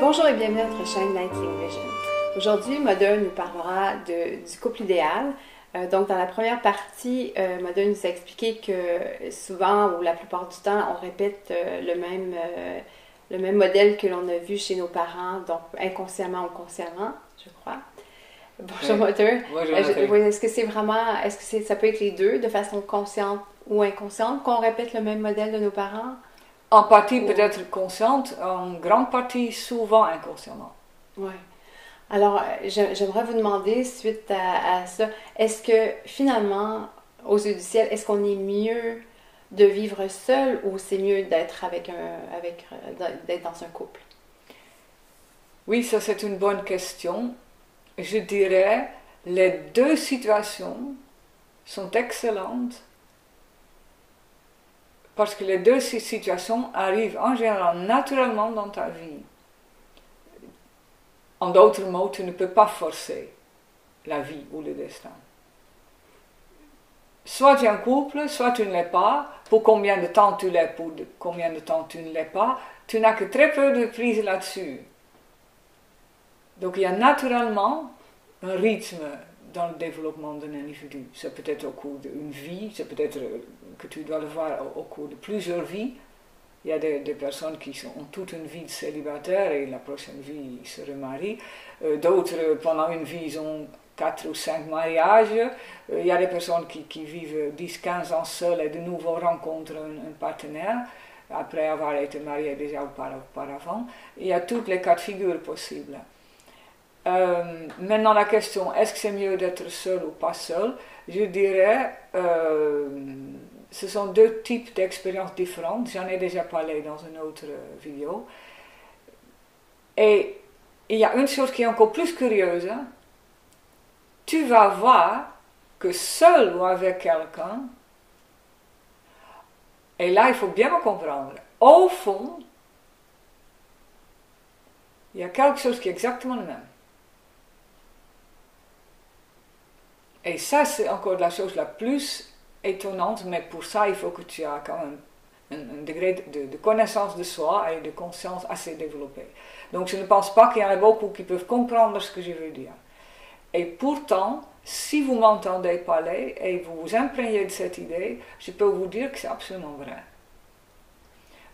Bonjour et bienvenue à notre chaîne Nightling Vision. Aujourd'hui, Modern nous parlera du couple idéal. Donc, dans la première partie, Modern nous a expliqué que souvent, ou la plupart du temps, on répète le même modèle que l'on a vu chez nos parents, donc inconsciemment ou consciemment, je crois. Bonjour Modern. Est-ce que c'est vraiment, ça peut être les deux, de façon consciente ou inconsciente, qu'on répète le même modèle de nos parents? En partie peut-être consciente, en grande partie souvent inconsciemment. Oui. Alors, j'aimerais vous demander, suite à ça, est-ce que finalement, aux yeux du ciel, est-ce qu'on est mieux de vivre seul ou c'est mieux d'être d'être dans un couple? Oui, ça c'est une bonne question. Je dirais, les deux situations sont excellentes. Parce que les deux situations arrivent en général naturellement dans ta vie. En d'autres mots, tu ne peux pas forcer la vie ou le destin. Soit tu es en couple, soit tu ne l'es pas. Pour combien de temps tu l'es, pour combien de temps tu ne l'es pas, tu n'as que très peu de prise là-dessus. Donc il y a naturellement un rythme dans le développement d'un individu. Ça peut être au cours d'une vie, ça peut être que tu dois le voir au cours de plusieurs vies. Il y a des personnes qui ont toute une vie de célibataire et la prochaine vie ils se remarient. D'autres, pendant une vie, ils ont 4 ou 5 mariages. Il y a des personnes qui vivent 10-15 ans seules et de nouveau rencontrent un partenaire après avoir été mariés déjà auparavant. Il y a toutes les cas de figure possibles. Maintenant la question, est-ce que c'est mieux d'être seul ou pas seul? Je dirais, ce sont deux types d'expériences différentes, j'en ai déjà parlé dans une autre vidéo. Et il y a une chose qui est encore plus curieuse, hein? Tu vas voir que seul ou avec quelqu'un, et là il faut bien me comprendre, au fond, il y a quelque chose qui est exactement le même. Et ça, c'est encore la chose la plus étonnante, mais pour ça, il faut que tu aies quand même un degré de connaissance de soi et de conscience assez développé. Donc, je ne pense pas qu'il y en a beaucoup qui peuvent comprendre ce que je veux dire. Et pourtant, si vous m'entendez parler et vous vous imprégnez de cette idée, je peux vous dire que c'est absolument vrai.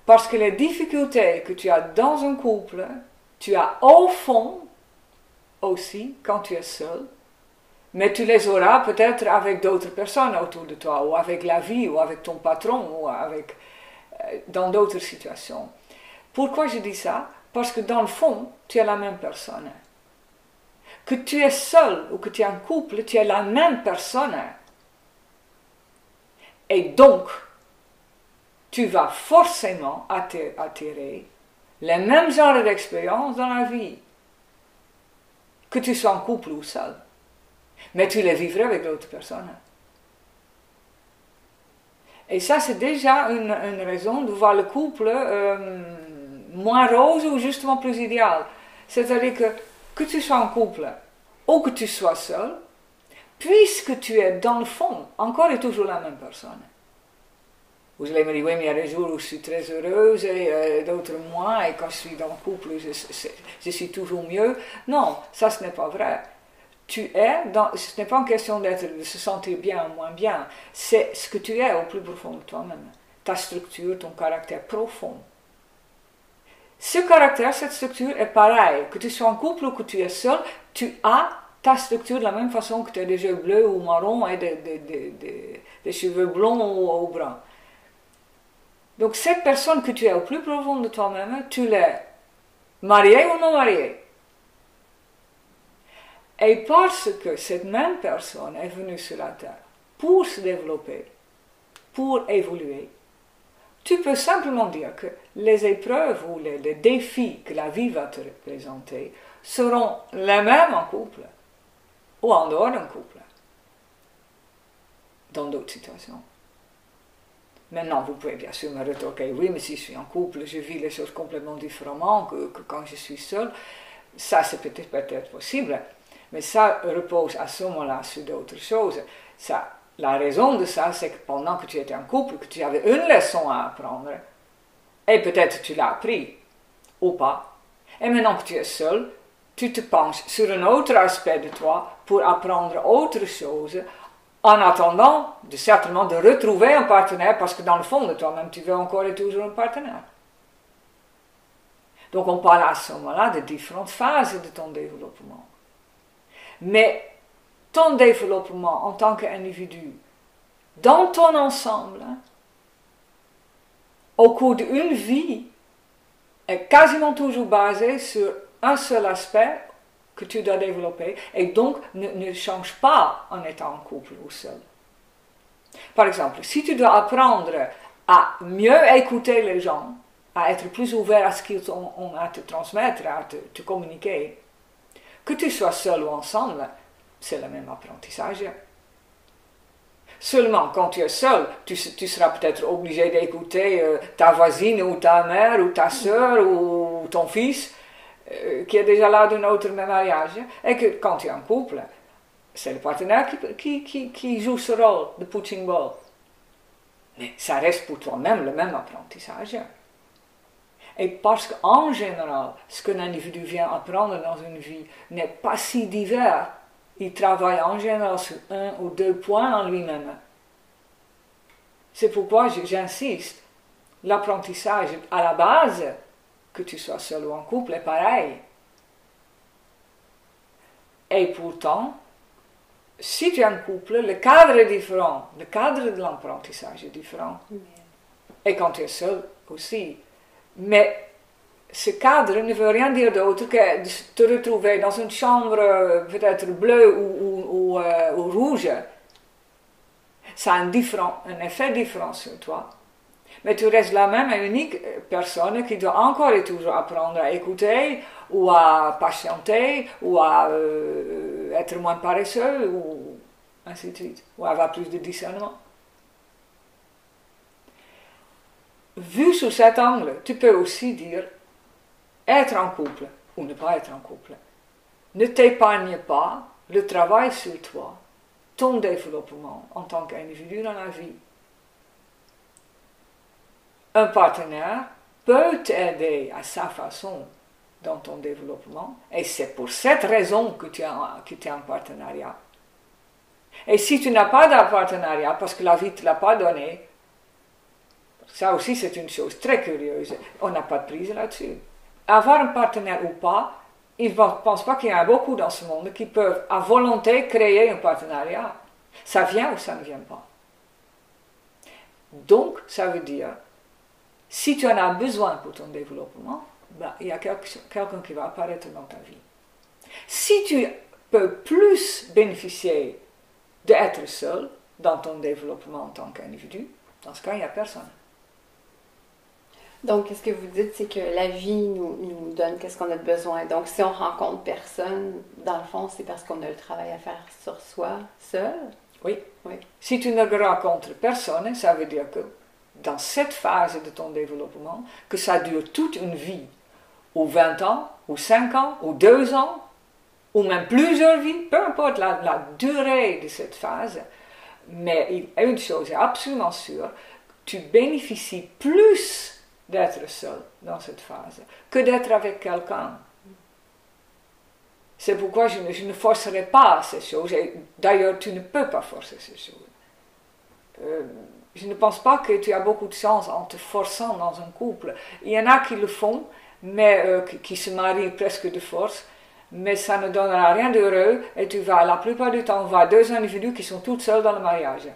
Parce que les difficultés que tu as dans un couple, tu as au fond aussi quand tu es seul. Mais tu les auras peut-être avec d'autres personnes autour de toi, ou avec la vie, ou avec ton patron, ou dans d'autres situations. Pourquoi je dis ça? Parce que dans le fond, tu es la même personne. Que tu es seul ou que tu es en couple, tu es la même personne. Et donc, tu vas forcément attirer les mêmes genres d'expériences dans la vie. Que tu sois en couple ou seul. Mais tu les vivrais avec d'autres personnes. Et ça, c'est déjà une raison de voir le couple moins rose ou justement plus idéal. C'est-à-dire que tu sois en couple ou que tu sois seul, puisque tu es dans le fond encore et toujours la même personne. Vous allez me dire, oui, mais il y a des jours où je suis très heureuse et d'autres moins, et quand je suis dans le couple, je suis toujours mieux. Non, ça ce n'est pas vrai. Ce n'est pas une question de se sentir bien ou moins bien, c'est ce que tu es au plus profond de toi-même, ta structure, ton caractère profond. Ce caractère, cette structure est pareil, que tu sois en couple ou que tu es seul, tu as ta structure de la même façon que tu as des yeux bleus ou marrons et des cheveux blonds ou bruns. Donc cette personne que tu es au plus profond de toi-même, tu l'es marié ou non marié. Et parce que cette même personne est venue sur la terre pour se développer, pour évoluer, tu peux simplement dire que les épreuves ou les défis que la vie va te présenter seront les mêmes en couple ou en dehors d'un couple, dans d'autres situations. Maintenant, vous pouvez bien sûr me rétorquer, oui, mais si je suis en couple, je vis les choses complètement différemment que quand je suis seul. Ça, c'est peut-être possible. Mais ça repose à ce moment-là sur d'autres choses. La raison de ça, c'est que pendant que tu étais en couple, que tu avais une leçon à apprendre, et peut-être tu l'as appris, ou pas, Et maintenant que tu es seul, tu te penches sur un autre aspect de toi pour apprendre autre chose, en attendant certainement de retrouver un partenaire, parce que dans le fond de toi-même, tu veux encore et toujours un partenaire. Donc on parle à ce moment-là de différentes phases de ton développement. Mais ton développement en tant qu'individu, dans ton ensemble, au cours d'une vie, est quasiment toujours basé sur un seul aspect que tu dois développer, et donc ne change pas en étant en couple ou seul. Par exemple, si tu dois apprendre à mieux écouter les gens, à être plus ouvert à ce qu'ils ont à te transmettre, à te communiquer, que tu sois seul ou ensemble, c'est le même apprentissage. Seulement, quand tu es seul, tu seras peut-être obligé d'écouter ta voisine ou ta mère ou ta soeur ou ton fils qui est déjà là d'un autre mariage. Et que quand tu es en couple, c'est le partenaire qui joue ce rôle de punching ball. Mais ça reste pour toi-même le même apprentissage. Et parce qu'en général, ce qu'un individu vient apprendre dans une vie n'est pas si divers, il travaille en général sur un ou deux points en lui-même. C'est pourquoi j'insiste, l'apprentissage à la base, que tu sois seul ou en couple, est pareil. Et pourtant, si tu es en couple, le cadre est différent, le cadre de l'apprentissage est différent. Et quand tu es seul aussi. Mais ce cadre ne veut rien dire d'autre que de te retrouver dans une chambre peut-être bleue ou rouge. Ça a un effet différent sur toi. Mais tu restes la même et unique personne qui doit encore et toujours apprendre à écouter, ou à patienter, ou à être moins paresseux, ou ainsi de suite, ou avoir plus de discernement. Vu sous cet angle, tu peux aussi dire être en couple ou ne pas être en couple. Ne t'épargne pas le travail sur toi, ton développement en tant qu'individu dans la vie. Un partenaire peut t'aider à sa façon dans ton développement, et c'est pour cette raison que tu es en partenariat. Et si tu n'as pas de partenariat, parce que la vie ne te l'a pas donné, ça aussi c'est une chose très curieuse, on n'a pas de prise là-dessus. Avoir un partenaire ou pas, ils ne pensent pas qu'il y en a beaucoup dans ce monde qui peuvent à volonté créer un partenariat. Ça vient ou ça ne vient pas. Donc, ça veut dire, si tu en as besoin pour ton développement, ben, il y a quelqu'un qui va apparaître dans ta vie. Si tu peux plus bénéficier d'être seul dans ton développement en tant qu'individu, dans ce cas, il n'y a personne. Donc, ce que vous dites, c'est que la vie nous donne qu'est-ce qu'on a besoin. Donc, si on rencontre personne, dans le fond, c'est parce qu'on a le travail à faire sur soi, seul. Oui. Si tu ne rencontres personne, ça veut dire que dans cette phase de ton développement, que ça dure toute une vie, ou 20 ans, ou 5 ans, ou 2 ans, ou même plusieurs vies, peu importe la durée de cette phase, mais une chose est absolument sûre, tu bénéficies plus d'être seul dans cette phase que d'être avec quelqu'un. C'est pourquoi je ne forcerai pas ces choses, et d'ailleurs tu ne peux pas forcer ces choses. Je ne pense pas que tu as beaucoup de chance en te forçant dans un couple. Il y en a qui le font, mais qui se marient presque de force, mais ça ne donnera rien d'heureux, et tu vas la plupart du temps voir deux individus qui sont tous seuls dans le mariage.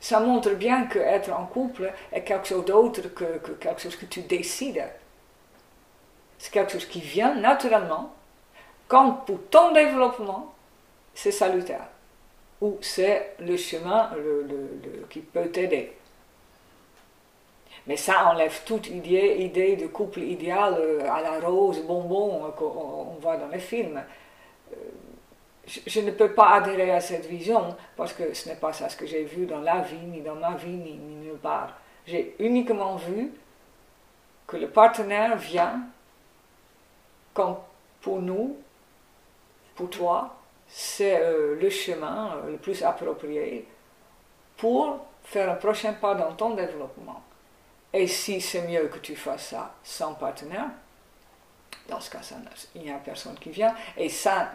Ça montre bien qu'être en couple est quelque chose d'autre que quelque chose que tu décides. C'est quelque chose qui vient naturellement, quand pour ton développement, c'est salutaire. Ou c'est le chemin qui peut t'aider. Mais ça enlève toute idée de couple idéal à la rose, bonbon, qu'on voit dans les films. Je ne peux pas adhérer à cette vision, parce que ce n'est pas ça ce que j'ai vu dans la vie, ni dans ma vie, ni nulle part. J'ai uniquement vu que le partenaire vient quand pour nous, pour toi, c'est le chemin le plus approprié pour faire un prochain pas dans ton développement. Et si c'est mieux que tu fasses ça sans partenaire, dans ce cas, il n'y a personne qui vient. Et ça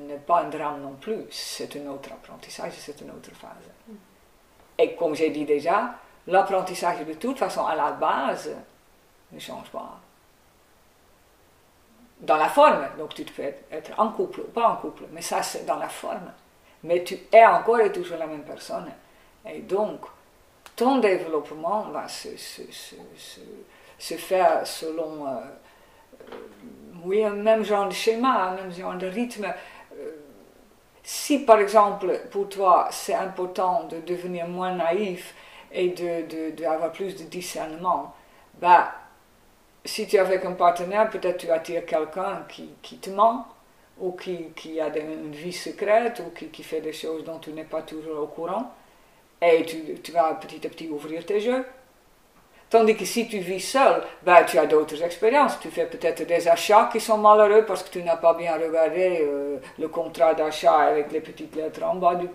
n'est pas un drame non plus. C'est un autre apprentissage, c'est une autre phase. Et comme j'ai dit déjà, l'apprentissage de toute façon à la base ne change pas. Dans la forme, donc tu peux être en couple ou pas en couple, mais ça c'est dans la forme. Mais tu es encore et toujours la même personne. Et donc, ton développement va se faire selon oui, un même genre de schéma, un même genre de rythme. Si par exemple pour toi c'est important de devenir moins naïf et d'avoir plus de discernement, bah, si tu es avec un partenaire, peut-être tu attires quelqu'un qui te ment, ou qui a une vie secrète, ou qui fait des choses dont tu n'es pas toujours au courant, et tu vas petit à petit ouvrir tes yeux. Tandis que si tu vis seul, ben, tu as d'autres expériences. Tu fais peut-être des achats qui sont malheureux parce que tu n'as pas bien regardé le contrat d'achat avec les petites lettres en bas de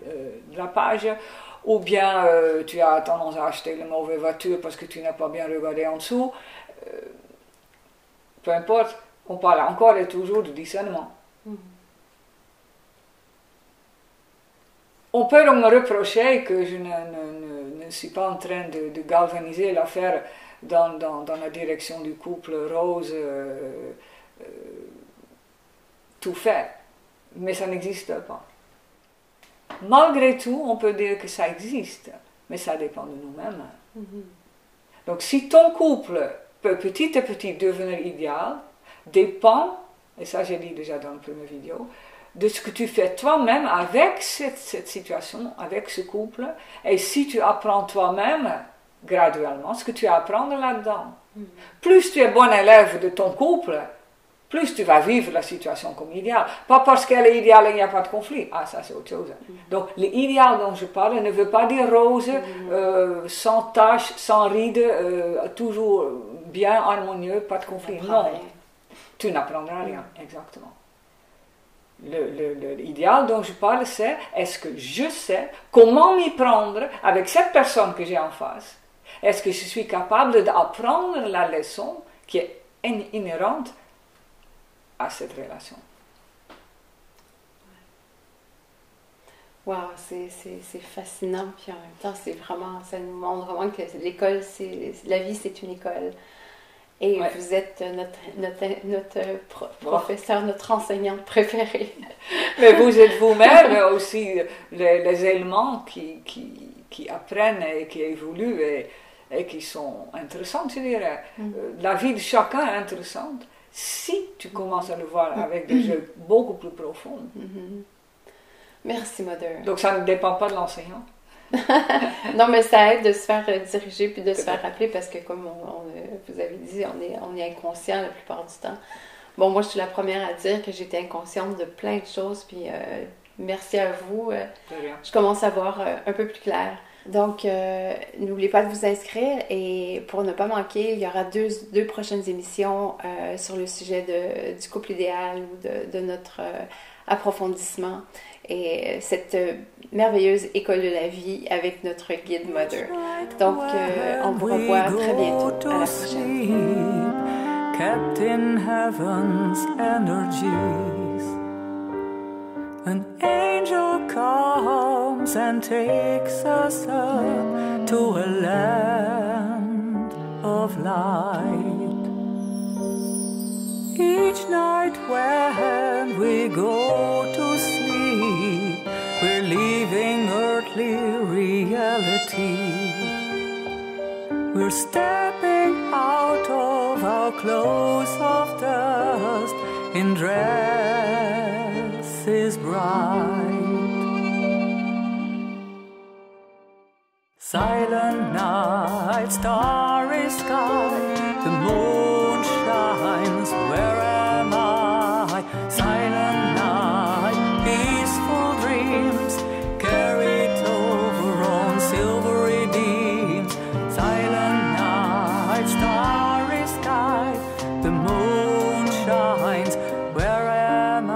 la page. Ou bien tu as tendance à acheter une mauvaise voiture parce que tu n'as pas bien regardé en dessous. Peu importe, on parle encore et toujours de discernement. On peut me reprocher que je ne suis pas en train de galvaniser l'affaire dans la direction du couple rose tout fait, mais ça n'existe pas. Malgré tout, on peut dire que ça existe, mais ça dépend de nous-mêmes. Donc si ton couple peut petit à petit devenir idéal, dépend, et ça j'ai dit déjà dans la première vidéo, de ce que tu fais toi-même avec cette situation, avec ce couple, et si tu apprends toi-même, graduellement, ce que tu as à apprendre là-dedans. Plus tu es bon élève de ton couple, plus tu vas vivre la situation comme idéale. Pas parce qu'elle est idéale et il n'y a pas de conflit. Ah, ça c'est autre chose. Donc l'idéal dont je parle ne veut pas dire rose, sans taches, sans rides, toujours bien harmonieux, pas de conflit. Non, tu n'apprendras rien, exactement. L'idéal dont je parle, c'est est-ce que je sais comment m'y prendre avec cette personne que j'ai en face? Est-ce que je suis capable d'apprendre la leçon qui est inhérente à cette relation? Wow, c'est fascinant, puis en même temps, ça nous montre vraiment que l'école, la vie, c'est une école. Et vous êtes notre professeur, notre enseignante préférée. Mais vous êtes vous-même aussi les éléments qui apprennent et qui évoluent et qui sont intéressants, je dirais. La vie de chacun est intéressante si tu commences à le voir avec des jeux beaucoup plus profonds. Merci, Mother. Donc ça ne dépend pas de l'enseignant. Non, mais ça aide de se faire diriger puis de se faire rappeler parce que comme vous avez dit, on est inconscient la plupart du temps. Bon, moi je suis la première à dire que j'étais inconsciente de plein de choses, puis merci à vous. Je commence à voir un peu plus clair. Donc, n'oubliez pas de vous inscrire et pour ne pas manquer, il y aura deux prochaines émissions sur le sujet du couple idéal ou de notre approfondissement et cette merveilleuse école de la vie avec notre guide Mother. Donc, on vous revoit très bientôt. À la prochaine. Kept in heaven's energies, an angel comes and takes us up to a land of light. Each night when we go to sleep, we're leaving earthly reality. We're stepping out of our clothes of dust in dresses bright. Silent night, starry sky, the moon shines, where am I? Silent night, peaceful dreams, carried over on silvery beams. Silent night, starry sky, the moon shines, where am I?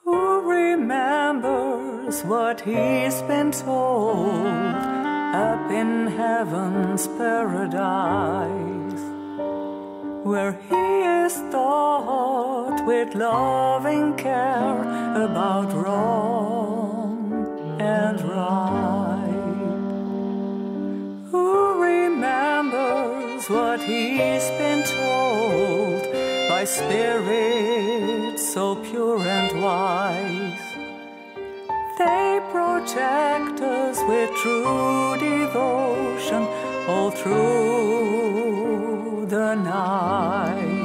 Ooh. remembers what he's been told up in heaven's paradise, where he is taught with loving care about wrong and right. Who remembers what he's been told by spirits so pure and wise? They protect us with true devotion all through the night.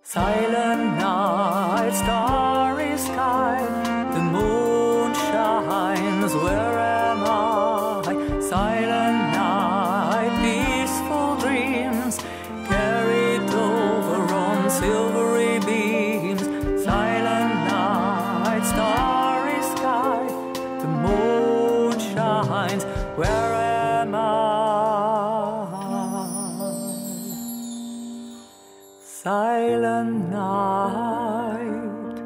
Silent night, starry sky, the moon shines, where am I? Silent night, peaceful dreams, carried over on silvery beams. Silent night, starry sky, the moon shines, where am I? Silent night,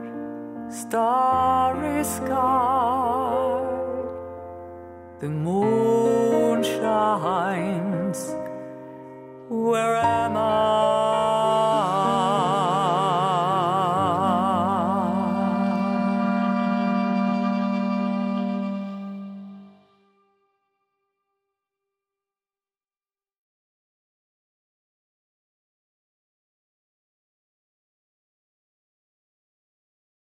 starry sky, the moon shines, where